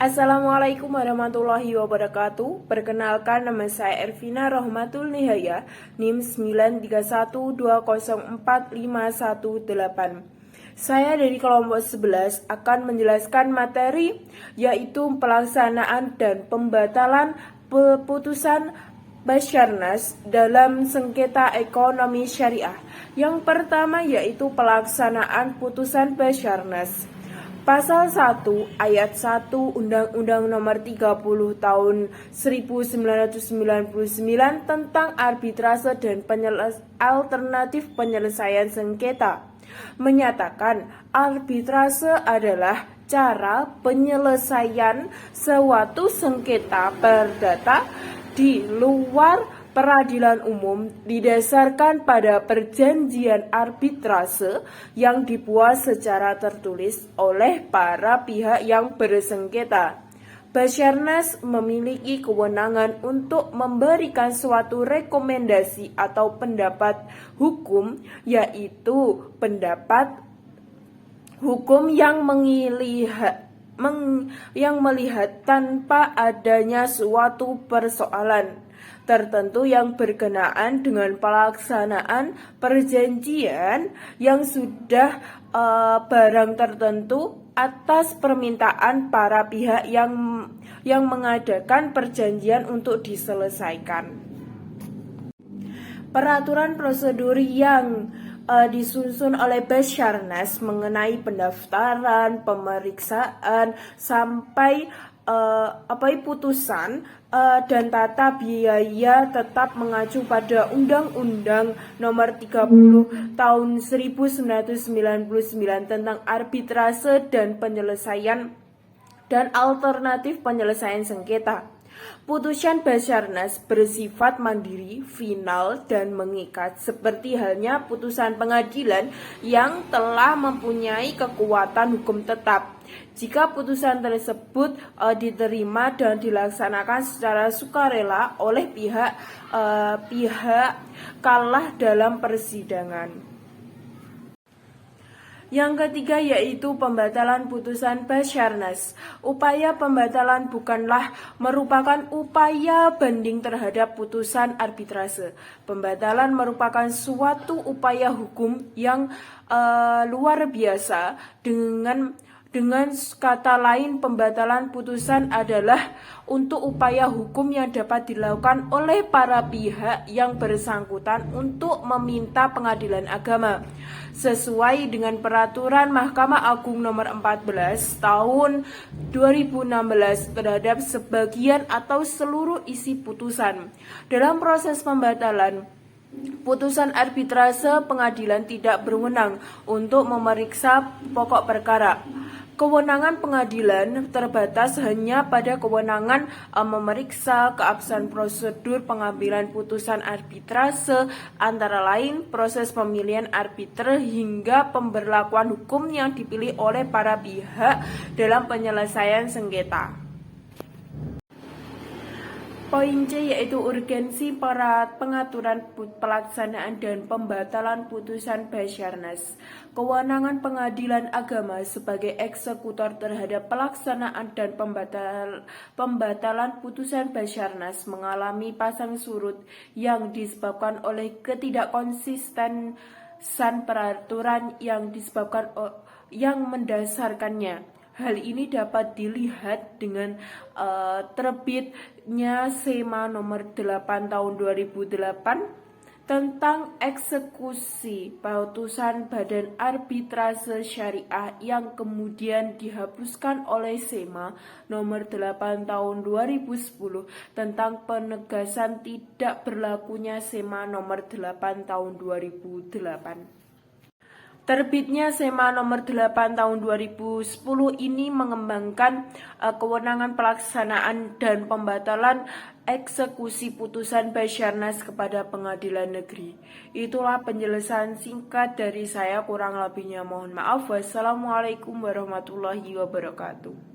Assalamualaikum warahmatullahi wabarakatuh. Perkenalkan, nama saya Ervina Rahmatul Nihaya, NIM 931204518. Saya dari kelompok 11 akan menjelaskan materi yaitu pelaksanaan dan pembatalan putusan Basarnas dalam sengketa ekonomi syariah. Yang pertama yaitu pelaksanaan putusan Basarnas. Pasal 1 ayat 1 Undang-Undang Nomor 30 Tahun 1999 tentang arbitrase dan alternatif penyelesaian sengketa menyatakan arbitrase adalah cara penyelesaian suatu sengketa perdata di luar peradilan umum didasarkan pada perjanjian arbitrase yang dibuat secara tertulis oleh para pihak yang bersengketa. Basarnas memiliki kewenangan untuk memberikan suatu rekomendasi atau pendapat hukum, yaitu pendapat hukum yang melihat tanpa adanya suatu persoalan tertentu yang berkenaan dengan pelaksanaan perjanjian yang sudah barang tertentu atas permintaan para pihak yang mengadakan perjanjian untuk diselesaikan. Peraturan prosedur yang disusun oleh Basarnas mengenai pendaftaran, pemeriksaan, sampai putusan dan tata biaya tetap mengacu pada Undang-Undang Nomor 30 Tahun 1999 tentang arbitrase dan penyelesaian dan alternatif penyelesaian sengketa. Putusan Basarnas bersifat mandiri, final, dan mengikat seperti halnya putusan pengadilan yang telah mempunyai kekuatan hukum tetap. Jika putusan tersebut diterima dan dilaksanakan secara sukarela oleh pihak kalah dalam persidangan. Yang ketiga yaitu pembatalan putusan Basarnas. Upaya pembatalan bukanlah merupakan upaya banding terhadap putusan arbitrase. Pembatalan merupakan suatu upaya hukum yang luar biasa. Dengan kata lain, pembatalan putusan adalah untuk upaya hukum yang dapat dilakukan oleh para pihak yang bersangkutan untuk meminta pengadilan agama sesuai dengan peraturan Mahkamah Agung Nomor 14 Tahun 2016 terhadap sebagian atau seluruh isi putusan. Dalam proses pembatalan putusan arbitrase, pengadilan tidak berwenang untuk memeriksa pokok perkara. Kewenangan pengadilan terbatas hanya pada kewenangan memeriksa keabsahan prosedur pengambilan putusan arbitrase, antara lain proses pemilihan arbiter hingga pemberlakuan hukum yang dipilih oleh para pihak dalam penyelesaian sengketa. Poin C yaitu urgensi pengaturan pelaksanaan dan pembatalan putusan Basarnas. Kewenangan pengadilan agama sebagai eksekutor terhadap pelaksanaan dan pembatalan putusan Basarnas mengalami pasang surut yang disebabkan oleh ketidakkonsistenan peraturan yang mendasarkannya. Hal ini dapat dilihat dengan terbitnya SEMA Nomor 8 Tahun 2008 tentang eksekusi putusan Badan Arbitrase Syariah yang kemudian dihapuskan oleh SEMA Nomor 8 Tahun 2010 tentang penegasan tidak berlakunya SEMA Nomor 8 Tahun 2008. Terbitnya SEMA Nomor 8 Tahun 2010 ini mengembangkan kewenangan pelaksanaan dan pembatalan eksekusi putusan Basarnas kepada pengadilan negeri. Itulah penjelasan singkat dari saya, kurang lebihnya mohon maaf. Wassalamualaikum warahmatullahi wabarakatuh.